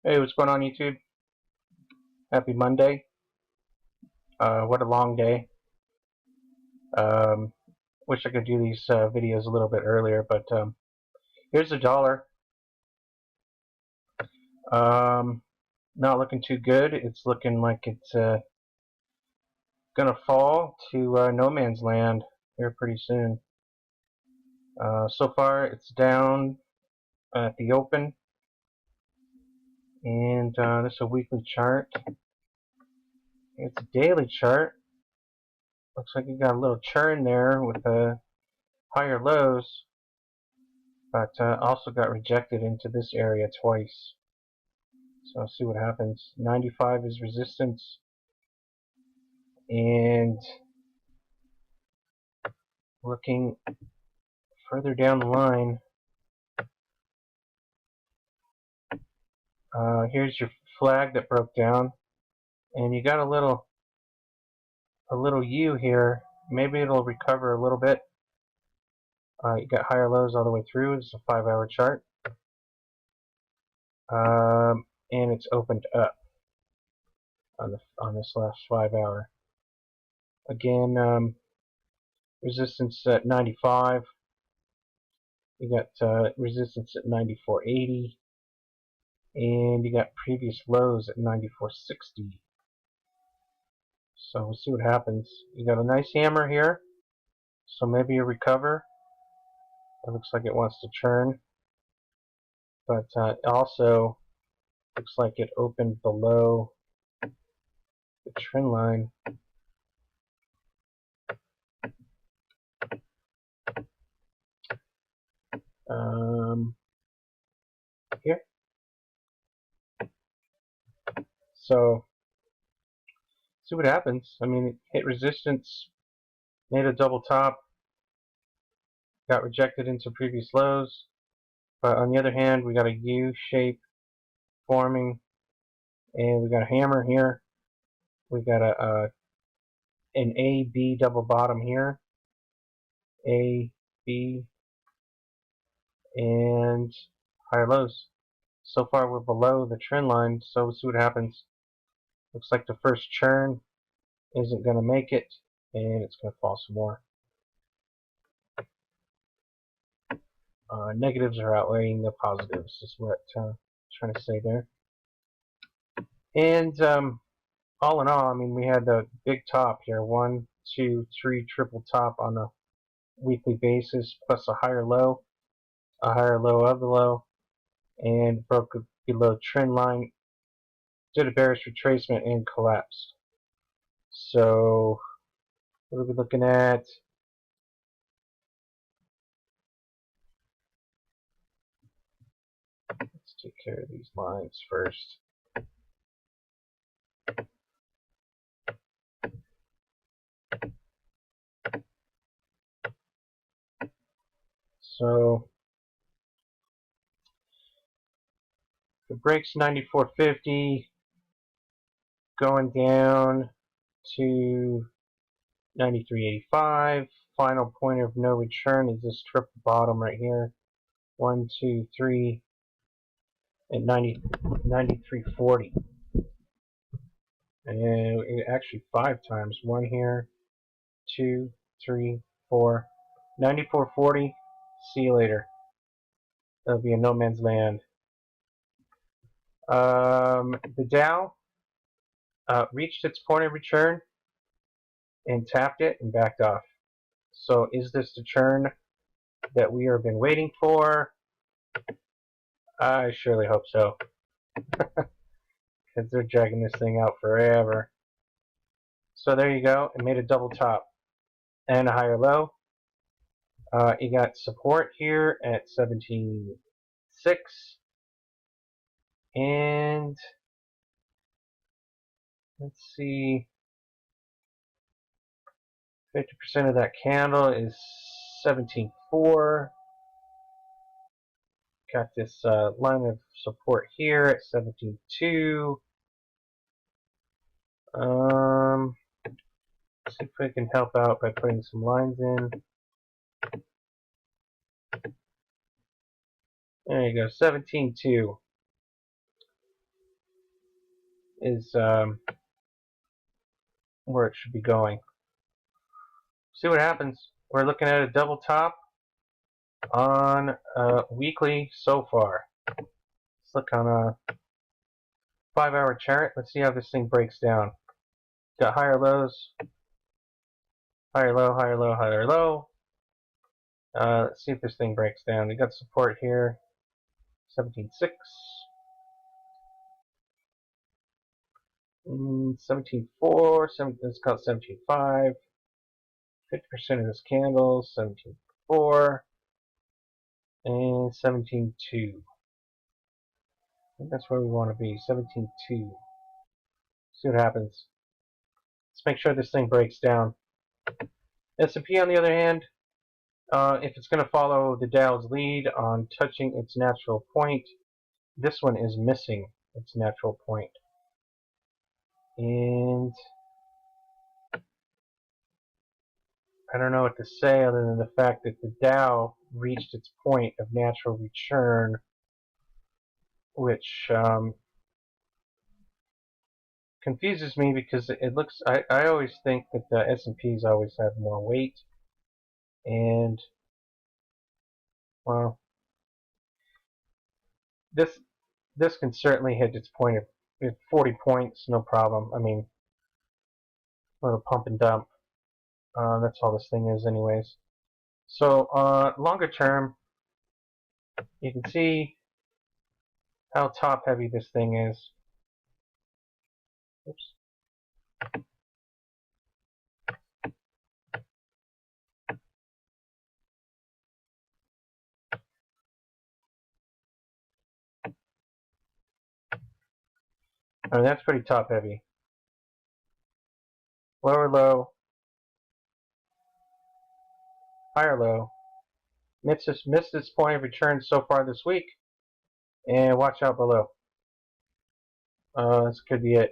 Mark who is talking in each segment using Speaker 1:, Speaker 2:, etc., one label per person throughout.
Speaker 1: Hey, what's going on, YouTube? Happy Monday. What a long day. Um, Wish I could do these videos a little bit earlier, but here's the dollar. Not looking too good. It's looking like it's going to fall to no man's land here pretty soon. So far, it's down at the open, and this is a weekly chart. It's a daily chart. Looks like you got a little churn there with higher lows, but also got rejected into this area twice. So I'll see what happens. 95 is resistance, and looking further down the line, here's your flag that broke down, and you got a little U here. Maybe it'll recover a little bit. You got higher lows all the way through. It's a 5-hour chart, and it's opened up on this last 5-hour. Again, resistance at 95. You got resistance at 94.80, and you got previous lows at 94.60. So we'll see what happens. You got a nice hammer here, so maybe you recover. It looks like it wants to churn, but also looks like it opened below the trend line. Here. So see what happens. I mean, it hit resistance, made a double top, got rejected into previous lows, but on the other hand, we got a U shape forming, and we got a hammer here. We got an A B double bottom here, A B, and higher lows. So far we're below the trend line, so we'll see what happens. Looks like the first churn isn't going to make it, and it's going to fall some more. Negatives are outweighing the positives, is what I'm trying to say there. And all in all, I mean, we had a big top here, 1, 2, 3 triple top on a weekly basis, plus a higher low of the low, and broke below trend line, did a bearish retracement, and collapsed. So what are we looking at? Let's take care of these lines first. So if it breaks 94.50, going down to 93.85. Final point of no return is this triple bottom right here. 1, 2, 3 at 93.40. And actually 5 times. 1 here, 2, 3, 4. 94.40. See you later. That'll be a no man's land. The Dow reached its point of return and tapped it and backed off. So is this the turn that we have been waiting for? I surely hope so. Because they're dragging this thing out forever. So there you go. It made a double top and a higher low. You got support here at 17.6. And let's see. 50% of that candle is 17.4. Got this line of support here at 17.2. See if we can help out by putting some lines in. There you go, 17.2. is where it should be going. See what happens. We're looking at a double top on weekly so far. Let's look on a 5-hour chart. Let's see how this thing breaks down. Got higher lows, higher low, higher low, higher low. Let's see if this thing breaks down. We got support here, 17.6, 17.4, let's call it 17.5. 50% of this candle, 17.4, and 17.2. I think that's where we want to be, 17.2. See what happens. Let's make sure this thing breaks down. S&P, on the other hand, if it's going to follow the Dow's lead on touching its natural point, this one is missing its natural point. And I don't know what to say other than the fact that the Dow reached its point of natural return, which confuses me because it looks. I always think that the S&Ps always have more weight, and well, this can certainly hit its point of 40 points, no problem. I mean, a little pump and dump. That's all this thing is, anyways. So longer term, you can see how top heavy this thing is. Oops. I mean, that's pretty top heavy. Lower low, higher low. Missed this point of return so far this week, and watch out below. This could be it.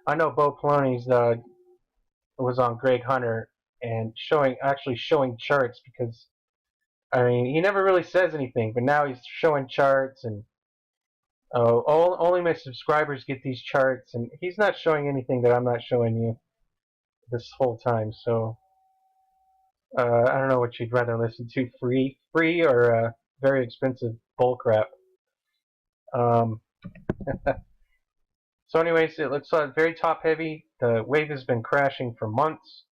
Speaker 1: I know Bo Poloni's was on Greg Hunter and actually showing charts, because I mean, he never really says anything, but now he's showing charts, and only my subscribers get these charts, and he's not showing anything that I'm not showing you this whole time. So I don't know what you'd rather listen to, free or very expensive bullcrap. So anyways, it looks very top heavy. The wave has been crashing for months,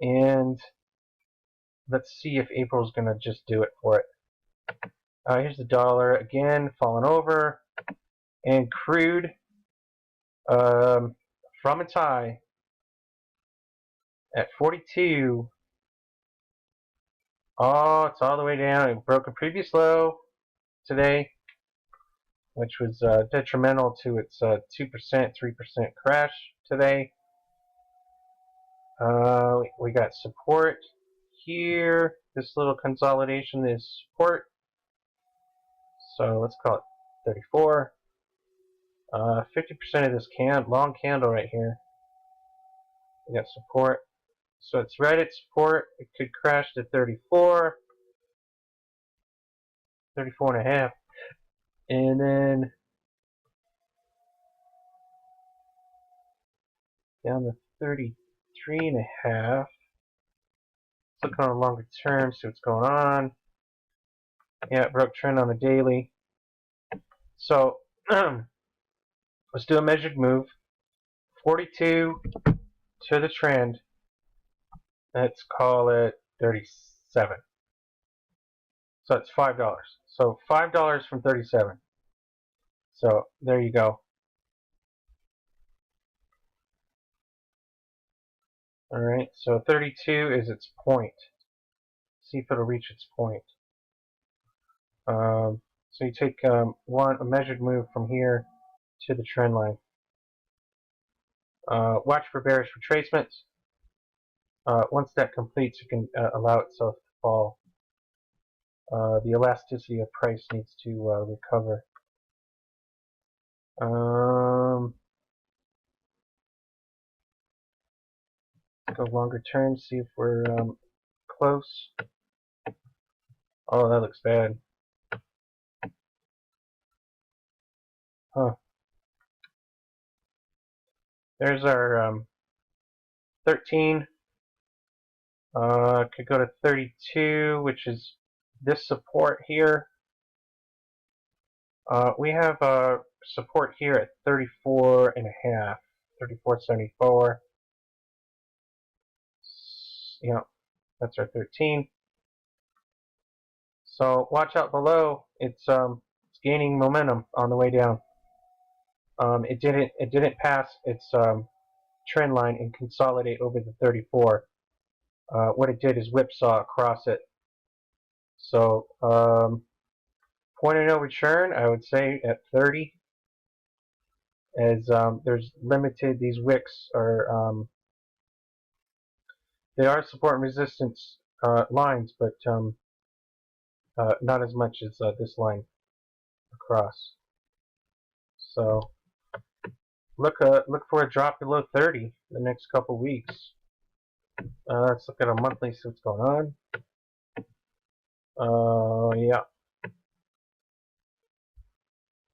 Speaker 1: and let's see if April's gonna just do it for it. Here's the dollar again, falling over, and crude from its high at 42. Oh, it's all the way down. It broke a previous low today, which was detrimental to its 2%, 3% crash today. We got support here. This little consolidation is support. So let's call it 34. 50% of this long candle right here. We got support. So it's right at support. It could crash to 34. 34 and a half. And then down to 33 and a half. Let's look on a longer term, see what's going on. Yeah, it broke trend on the daily. So let's do a measured move. 42 to the trend. Let's call it 37. So it's $5. So $5 from 37. So there you go. Alright, so 32 is its point. See if it'll reach its point. So you take a measured move from here to the trend line. Watch for bearish retracements. Once that completes, it can allow itself to fall. The elasticity of price needs to recover. Go longer term, see if we're close. Oh, that looks bad. Huh. There's our 13. Could go to 32, which is this support here. We have support here at 34 and a half, 34.74. Yeah, that's our 13. So watch out below. It's gaining momentum on the way down. It didn't pass its trend line and consolidate over the 34. What it did is whipsaw across it. So point of no return, I would say at 30, as there's limited. These wicks are they are support and resistance lines, but not as much as this line across. So look for a drop below 30 the next couple weeks. Let's look at a monthly, see what's going on. Yeah,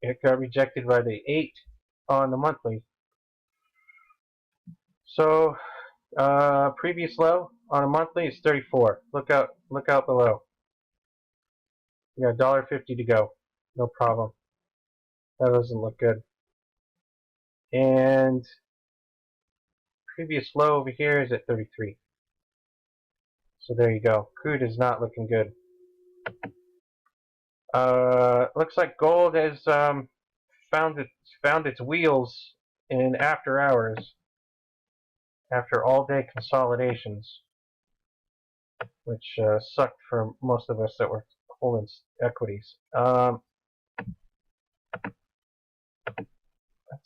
Speaker 1: it got rejected by the 8 on the monthly. So previous low on a monthly is 34. Look out below. You got $1.50 to go. No problem. That doesn't look good. And previous low over here is at 33. So there you go. Crude is not looking good. Looks like gold has found its wheels in after hours, after all-day consolidations, which sucked for most of us that were holding equities.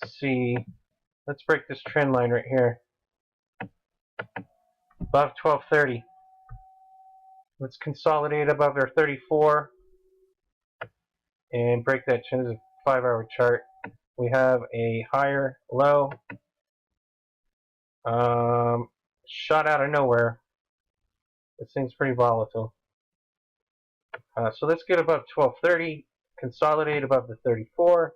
Speaker 1: Let's see. Let's break this trend line right here. Above 1230. Let's consolidate above our 34 and break that trend. This is a 5-hour chart. We have a higher low. Shot out of nowhere. This thing's pretty volatile. So let's get above 1230, consolidate above the 34,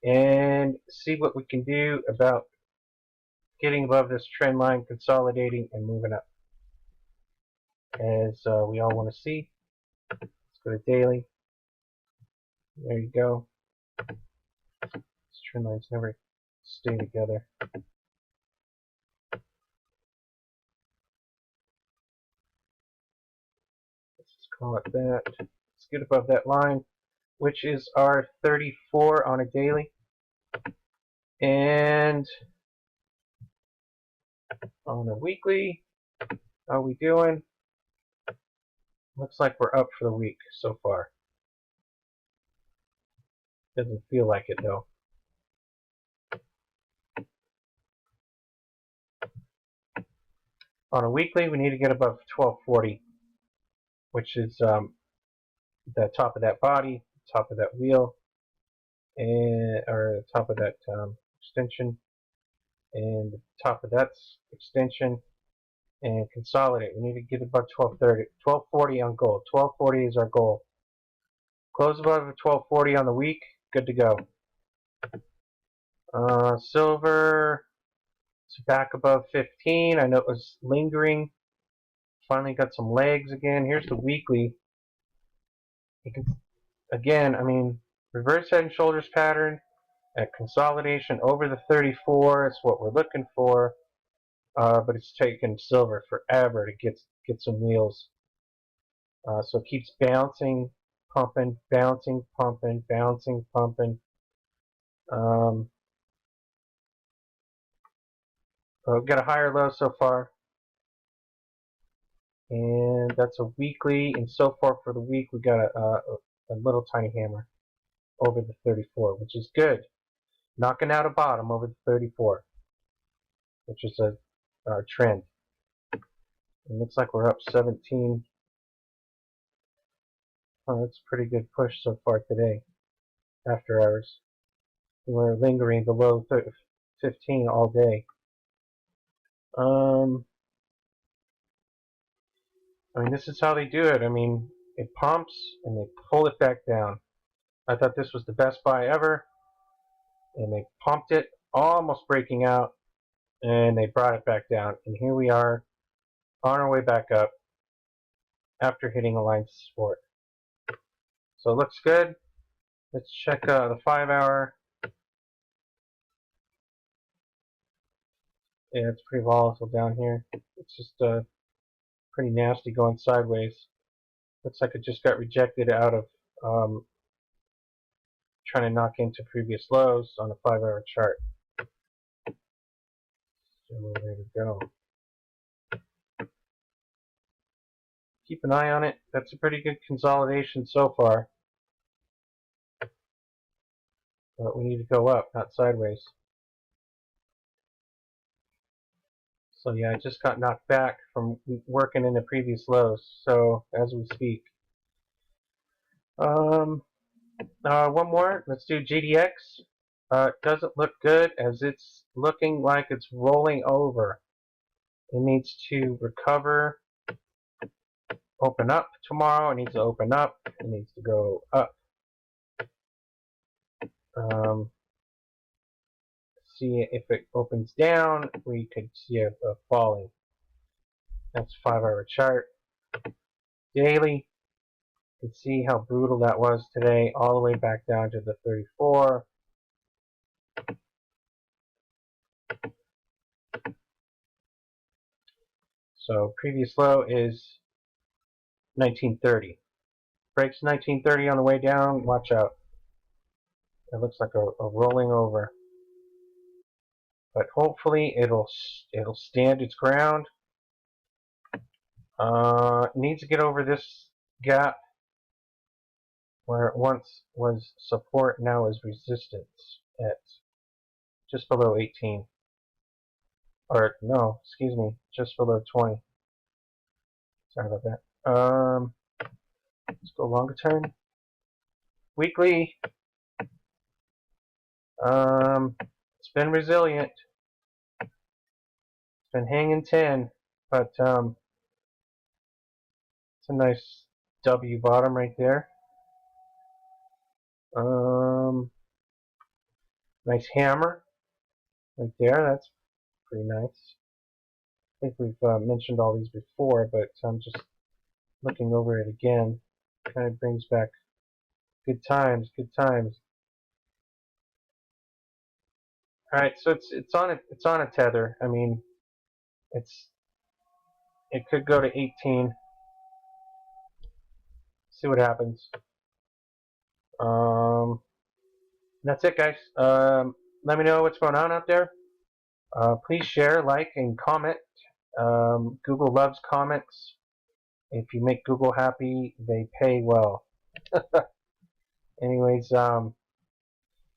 Speaker 1: and see what we can do about getting above this trend line, consolidating, and moving up, as we all want to see. Let's go to daily. There you go. These trend lines never stay together. Let's just call it that. Let's get above that line, which is our 34 on a daily. And on a weekly, how are we doing? Looks like we're up for the week so far. Doesn't feel like it though. On a weekly, we need to get above 1240, which is the top of that body, top of that wheel, and or the top of that extension, and the top of that extension, and consolidate. We need to get above 1230, 1240 on gold. 1240 is our goal. Close above 1240 on the week, good to go. Silver, it's back above 15. I know it was lingering. Finally got some legs again. Here's the weekly. You can, again, I mean, reverse head and shoulders pattern at consolidation over the 34. It's what we're looking for. But it's taken silver forever to get some wheels. So it keeps bouncing, pumping, bouncing, pumping, bouncing, pumping. We've got a higher low so far. And that's a weekly, and so far for the week we got a little tiny hammer over the 34, which is good. Knocking out a bottom over the 34, which is a trend. It looks like we're up 17. Oh, that's a pretty good push so far today, after hours. We're lingering below 15 all day. I mean, this is how they do it. I mean, it pumps and they pull it back down. I thought this was the best buy ever, and they pumped it almost breaking out, and they brought it back down. And here we are on our way back up after hitting a line support. So it looks good. Let's check the 5-hour. Yeah, it's pretty volatile down here. It's just pretty nasty going sideways. Looks like it just got rejected out of trying to knock into previous lows on a 5-hour chart. So there we go. Keep an eye on it. That's a pretty good consolidation so far. But we need to go up, not sideways. So yeah, I just got knocked back from working in the previous lows. So as we speak. One more. Let's do GDX. It doesn't look good as it's looking like it's rolling over. It needs to recover, open up tomorrow. It needs to open up. It needs to go up. See if it opens down, we could see a falling. That's 5-hour chart. Daily, you can see how brutal that was today, all the way back down to the 34. So previous low is 1930. Breaks 1930 on the way down, watch out. It looks like a rolling over. But hopefully it'll stand its ground. It needs to get over this gap where it once was support, now is resistance at just below 18. Or no, excuse me, just below 20. Sorry about that. Let's go longer term. Weekly. It's been resilient. It's been hanging 10, but it's a nice W bottom right there. Nice hammer right there. That's pretty nice. I think we've mentioned all these before, but I'm just looking over it again. Kind of brings back good times, good times. All right, so it's on a tether. I mean, it could go to 18. See what happens. That's it, guys. Let me know what's going on out there. Please share, like, and comment. Google loves comments. If you make Google happy, they pay well. Anyways,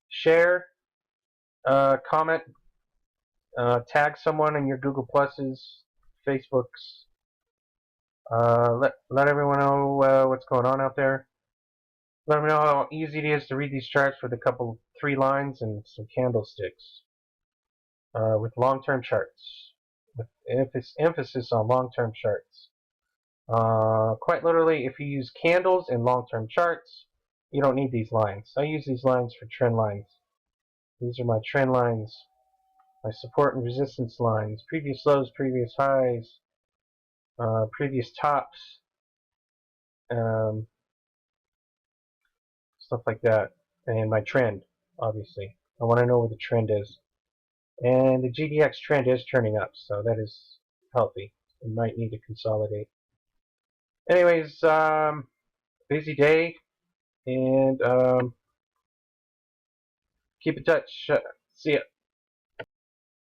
Speaker 1: share, comment, tag someone in your Google Pluses, Facebooks. Let everyone know what's going on out there. Let them know how easy it is to read these charts with a couple, 3 lines and some candlesticks. With long-term charts, with emphasis on long-term charts. Quite literally, if you use candles in long-term charts, you don't need these lines. I use these lines for trend lines. These are my trend lines, my support and resistance lines, previous lows, previous highs, previous tops, stuff like that, and my trend, obviously. I want to know where the trend is. And the GDX trend is turning up, so that is healthy. It might need to consolidate. Anyways, busy day, and keep in touch. See ya.